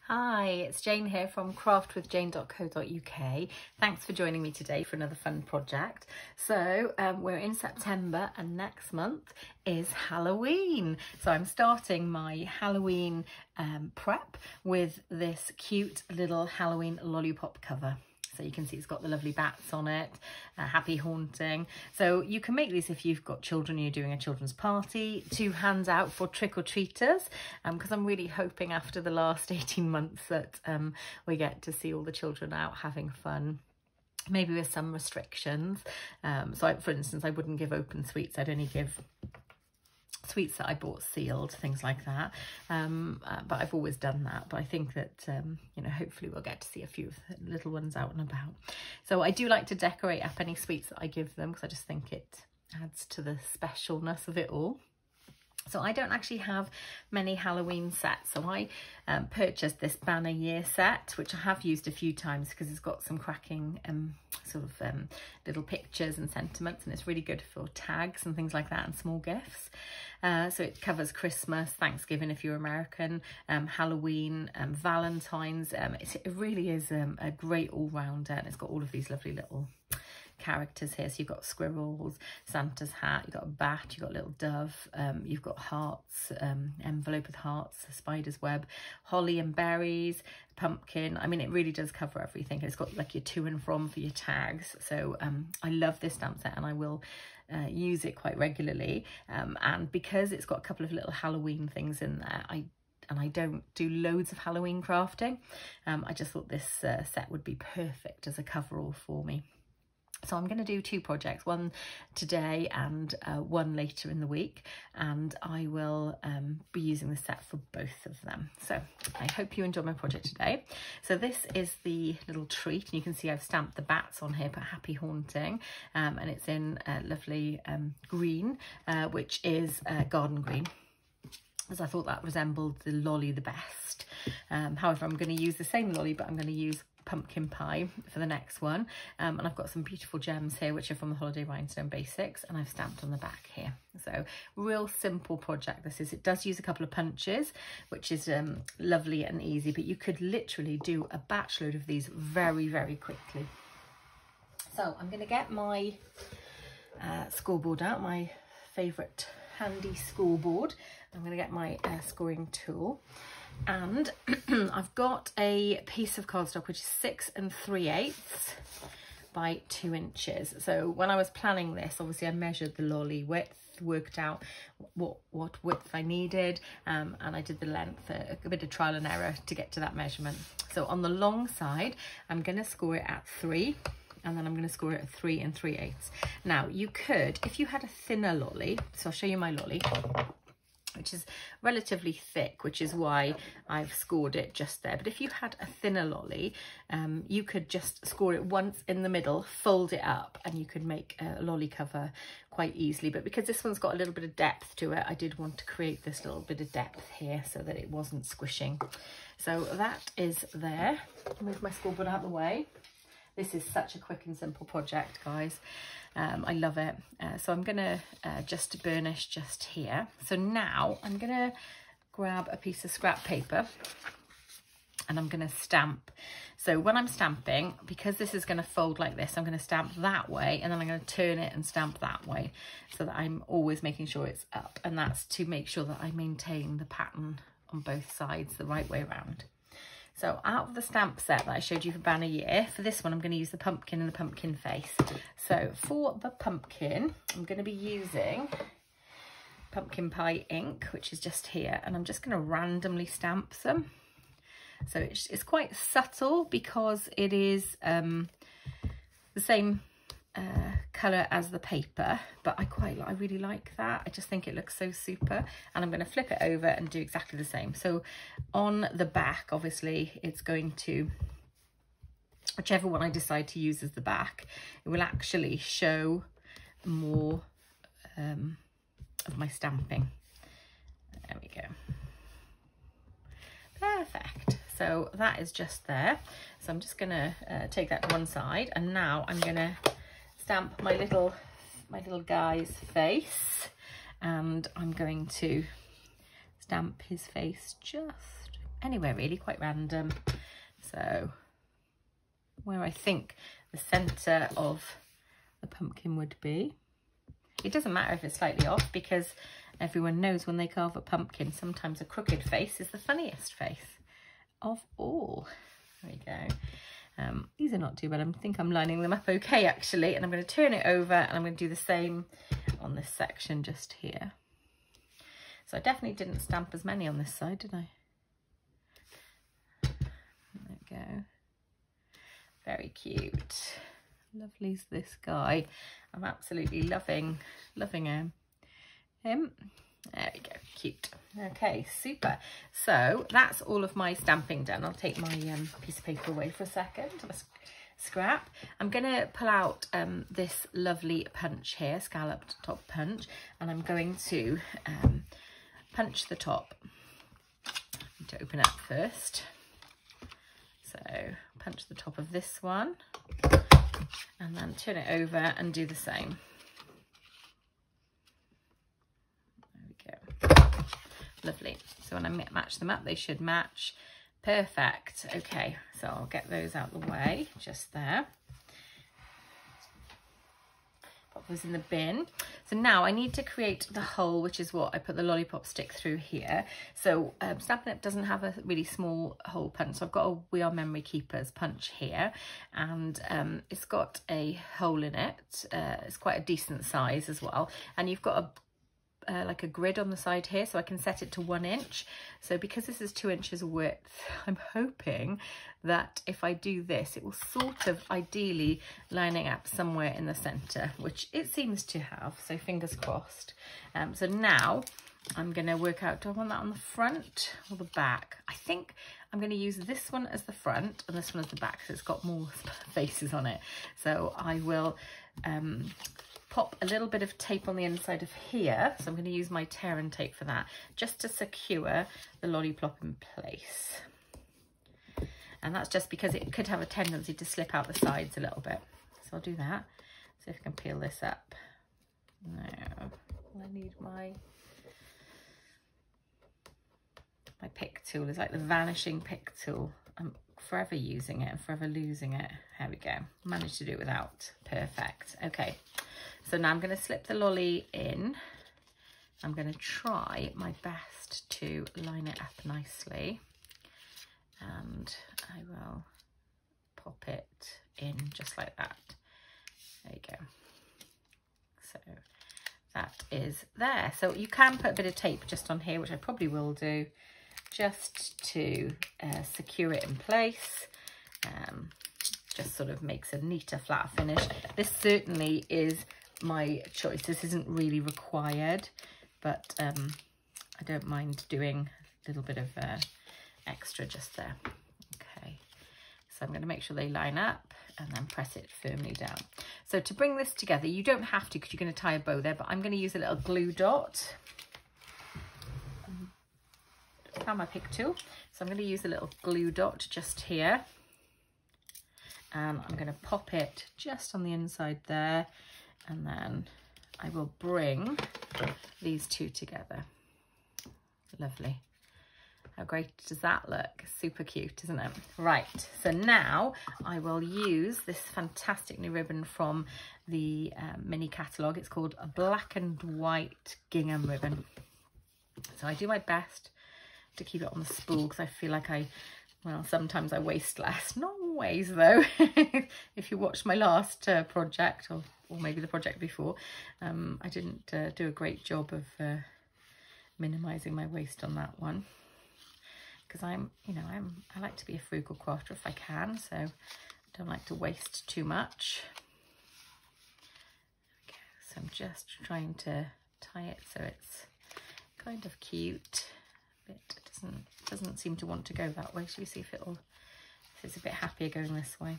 Hi, it's Jane here from craftwithjane.co.uk. Thanks for joining me today for another fun project. So we're in September and next month is Halloween. So I'm starting my Halloween prep with this cute little Halloween lollipop cover. So you can see it's got the lovely bats on it, happy haunting. So you can make these if you've got children and you're doing a children's party, to hand out for trick-or-treaters, because I'm really hoping after the last 18 months that we get to see all the children out having fun. Maybe with some restrictions. So for instance, I wouldn't give open sweets, I'd only give sweets that I bought sealed, things like that, but I've always done that. But I think that you know, hopefully we'll get to see a few of the little ones out and about. So I do like to decorate up any sweets that I give them, because I just think it adds to the specialness of it all. So I don't actually have many Halloween sets, so I purchased this Banner Year set, which I have used a few times because it's got some cracking little pictures and sentiments, and it's really good for tags and things like that, and small gifts. So it covers Christmas, Thanksgiving if you're American, Halloween, Valentine's. It really is a great all-rounder, and it's got all of these lovely little characters here. So you've got squirrels, Santa's hat, you've got a bat, you've got a little dove, you've got hearts, envelope with hearts, a spider's web, holly and berries, pumpkin. I mean, it really does cover everything. It's got like your to and from for your tags. So I love this stamp set, and I will use it quite regularly, and because it's got a couple of little Halloween things in there, I don't do loads of Halloween crafting, I just thought this set would be perfect as a coverall for me. So I'm going to do two projects, one today and one later in the week, and I will be using the set for both of them. So I hope you enjoy my project today. So this is the little treat, and you can see I've stamped the bats on here, but happy haunting, and it's in lovely green, which is garden green, as I thought that resembled the lolly the best. However, I'm going to use the same lolly, but I'm going to use pumpkin pie for the next one, and I've got some beautiful gems here which are from the Holiday Rhinestone Basics, and I've stamped on the back here. So real simple project this is. It does use a couple of punches, which is lovely and easy, but you could literally do a batch load of these very quickly. So I'm going to get my scoreboard out, my favourite handy scoreboard. I'm going to get my scoring tool, and I've got a piece of cardstock which is 6 3/8 by 2 inches. So when I was planning this, obviously I measured the lolly width, worked out what width I needed, and I did the length, a bit of trial and error to get to that measurement. So on the long side, I'm going to score it at 3, and then I'm going to score it at 3 3/8. Now you could, if you had a thinner lolly, so I'll show you my lolly, which is relatively thick, which is why I've scored it just there. But if you had a thinner lolly, you could just score it once in the middle, fold it up, and you could make a lolly cover quite easily. But because this one's got a little bit of depth to it, I did want to create this little bit of depth here so that it wasn't squishing. So that is there. Move my scoreboard out of the way. This is such a quick and simple project, guys. I love it. So I'm gonna just burnish just here. So now I'm gonna grab a piece of scrap paper, and I'm gonna stamp. So when I'm stamping, because this is gonna fold like this, I'm gonna stamp that way, and then I'm gonna turn it and stamp that way, so that I'm always making sure it's up, and that's to make sure that I maintain the pattern on both sides the right way around. So out of the stamp set that I showed you for Banner Year, for this one I'm going to use the pumpkin and the pumpkin face. So for the pumpkin, I'm going to be using pumpkin pie ink, which is just here, and I'm just going to randomly stamp them. So it's quite subtle because it is the same colour as the paper, but I really like that. I just think it looks so super, and I'm going to flip it over and do exactly the same. So on the back, obviously it's going to, whichever one I decide to use as the back, it will actually show more of my stamping. There we go. Perfect. So that is just there. So I'm just going to take that to one side, and now I'm going to stamp my little guy's face, and I'm going to stamp his face just anywhere really, quite random. So where I think the centre of the pumpkin would be. It doesn't matter if it's slightly off, because everyone knows when they carve a pumpkin, sometimes a crooked face is the funniest face of all. There we go. These are not too bad. I think I'm lining them up okay actually, and I'm going to turn it over and I'm going to do the same on this section just here. So I definitely didn't stamp as many on this side, did I? There we go. Very cute. Lovely's this guy. I'm absolutely loving him. There we go, cute. Okay, super. So that's all of my stamping done. I'll take my piece of paper away for a second. Scrap. I'm going to pull out this lovely punch here, scalloped top punch, and I'm going to punch the top. I need to open it up first. So punch the top of this one and then turn it over and do the same. There we go. Lovely. So when I match them up, they should match. Perfect. Okay, so I'll get those out the way just there. Pop those in the bin. So now I need to create the hole, which is what I put the lollipop stick through here. So Stampin' Up doesn't have a really small hole punch, so I've got a We Are Memory Keepers punch here, and it's got a hole in it. It's quite a decent size as well, and you've got a like a grid on the side here, so I can set it to 1 inch. So because this is 2 inches width, I'm hoping that if I do this, it will sort of ideally lining up somewhere in the center, which it seems to have, so fingers crossed. So now I'm going to work out, do I want that on the front or the back? I think I'm going to use this one as the front and this one as the back, so it's got more faces on it. So I will pop a little bit of tape on the inside of here. So I'm going to use my tear and tape for that, just to secure the lollipop in place. And that's just because it could have a tendency to slip out the sides a little bit. So I'll do that. See if I can peel this up. Now, I need my pick tool. It's like the vanishing pick tool. I'm forever using it and forever losing it. There we go. Managed to do it without. Perfect. Okay. So now I'm going to slip the lolly in. I'm going to try my best to line it up nicely. And I will pop it in just like that. There you go. So that is there. So you can put a bit of tape just on here, which I probably will do, just to secure it in place. Just sort of makes a neater, flatter finish. This certainly is my choice. This isn't really required, but I don't mind doing a little bit of extra just there. Okay, so I'm going to make sure they line up and then press it firmly down. So to bring this together, you don't have to because you're going to tie a bow there, but I'm going to use a little glue dot. Found my pick tool, so I'm going to use a little glue dot just here, and I'm going to pop it just on the inside there, and then I will bring these two together. Lovely. How great does that look? Super cute, isn't it? Right, so now I will use this fantastic new ribbon from the mini catalogue. It's called a black and white gingham ribbon. So I do my best to keep it on the spool because I feel like well, sometimes I waste less. Not always though. If you watched my last project or maybe the project before, I didn't do a great job of minimizing my waste on that one, because I like to be a frugal crafter if I can, so I don't like to waste too much. Okay, so I'm just trying to tie it so it's kind of cute. It doesn't seem to want to go that way. Shall we see if it's a bit happier going this way?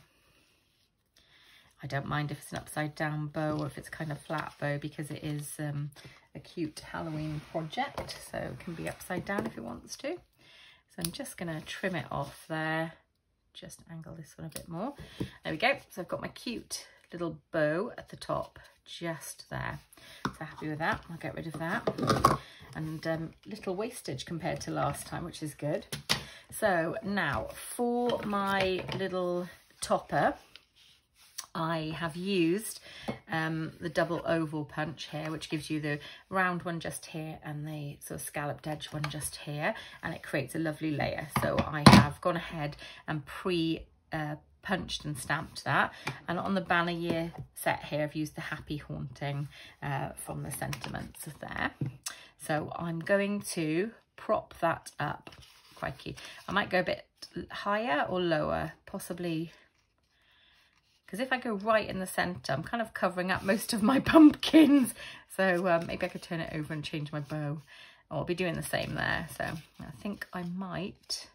I don't mind if it's an upside down bow or if it's kind of flat bow, because it is a cute Halloween project, so it can be upside down if it wants to. So I'm just going to trim it off there, just angle this one a bit more. There we go. So I've got my cute little bow at the top, just there. So happy with that. I'll get rid of that. And little wastage compared to last time, which is good. So now for my little topper, I have used the double oval punch here, which gives you the round one just here and the sort of scalloped edge one just here, and it creates a lovely layer. So I have gone ahead and punched and stamped that, and on the banner year set here I've used the happy haunting from the sentiments of there. So I'm going to prop that up. Crikey, I might go a bit higher or lower, possibly, because if I go right in the centre, I'm kind of covering up most of my pumpkins. So maybe I could turn it over and change my bow. I'll be doing the same there. So I think I might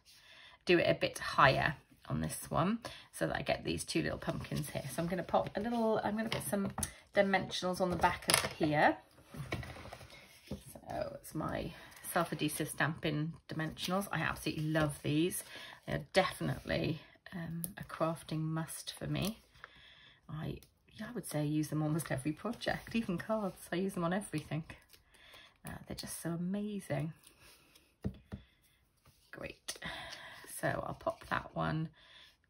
do it a bit higher on this one so that I get these two little pumpkins here. So I'm going to pop a little, I'm going to put some dimensionals on the back of here. So it's my self-adhesive Stampin Dimensionals. I absolutely love these. They're definitely a crafting must for me. I would say I use them almost every project, even cards. I use them on everything. They're just so amazing. Great. So I'll pop that one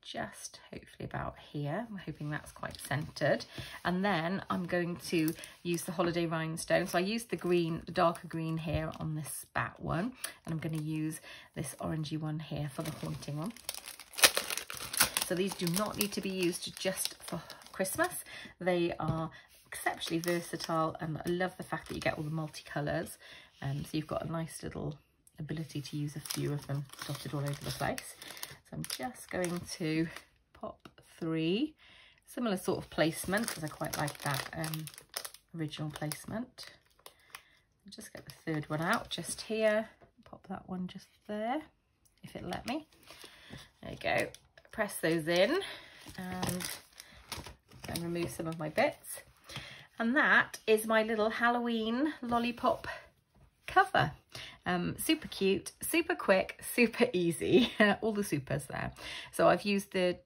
just hopefully about here. I'm hoping that's quite centered. And then I'm going to use the holiday rhinestone. So I used the green, the darker green here on this bat one, and I'm going to use this orangey one here for the haunting one. So these do not need to be used just for Christmas. They are exceptionally versatile, and I love the fact that you get all the multicolours. So you've got a nice little ability to use a few of them dotted all over the place. So I'm just going to pop 3, similar sort of placement, because I quite like that original placement. I'll just get the third one out just here, pop that one just there, if it'll let me. There you go. Press those in and remove some of my bits. And that is my little Halloween lollipop cover. Super cute, super quick, super easy, all the supers there. So I've used the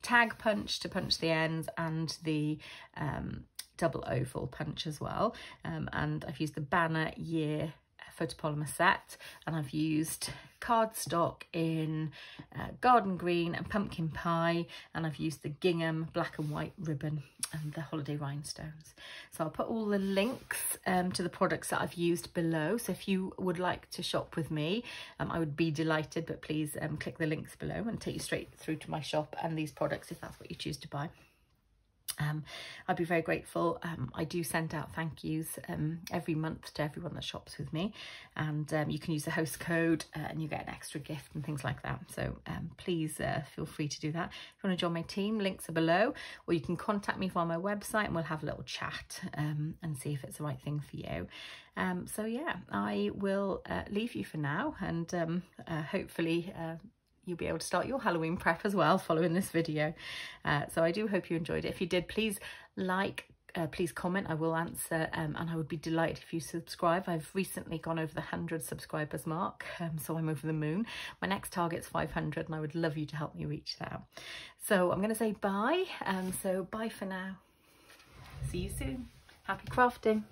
tag punch to punch the ends and the double oval punch as well. And I've used the banner year photopolymer set, and I've used cardstock in garden green and pumpkin pie, and I've used the gingham black and white ribbon and the holiday rhinestones. So I'll put all the links to the products that I've used below. So if you would like to shop with me, I would be delighted, but please click the links below and take you straight through to my shop and these products if that's what you choose to buy. I'd be very grateful. I do send out thank yous every month to everyone that shops with me, and you can use the host code and you get an extra gift and things like that. So please feel free to do that. If you want to join my team, links are below, or you can contact me via my website and we'll have a little chat and see if it's the right thing for you. So yeah, I will leave you for now, and hopefully you'll be able to start your Halloween prep as well following this video. So I do hope you enjoyed it. If you did, please please comment. I will answer, and I would be delighted if you subscribe. I've recently gone over the 100 subscribers mark, so I'm over the moon. My next target's 500, and I would love you to help me reach that. So I'm going to say bye. So bye for now. See you soon. Happy crafting.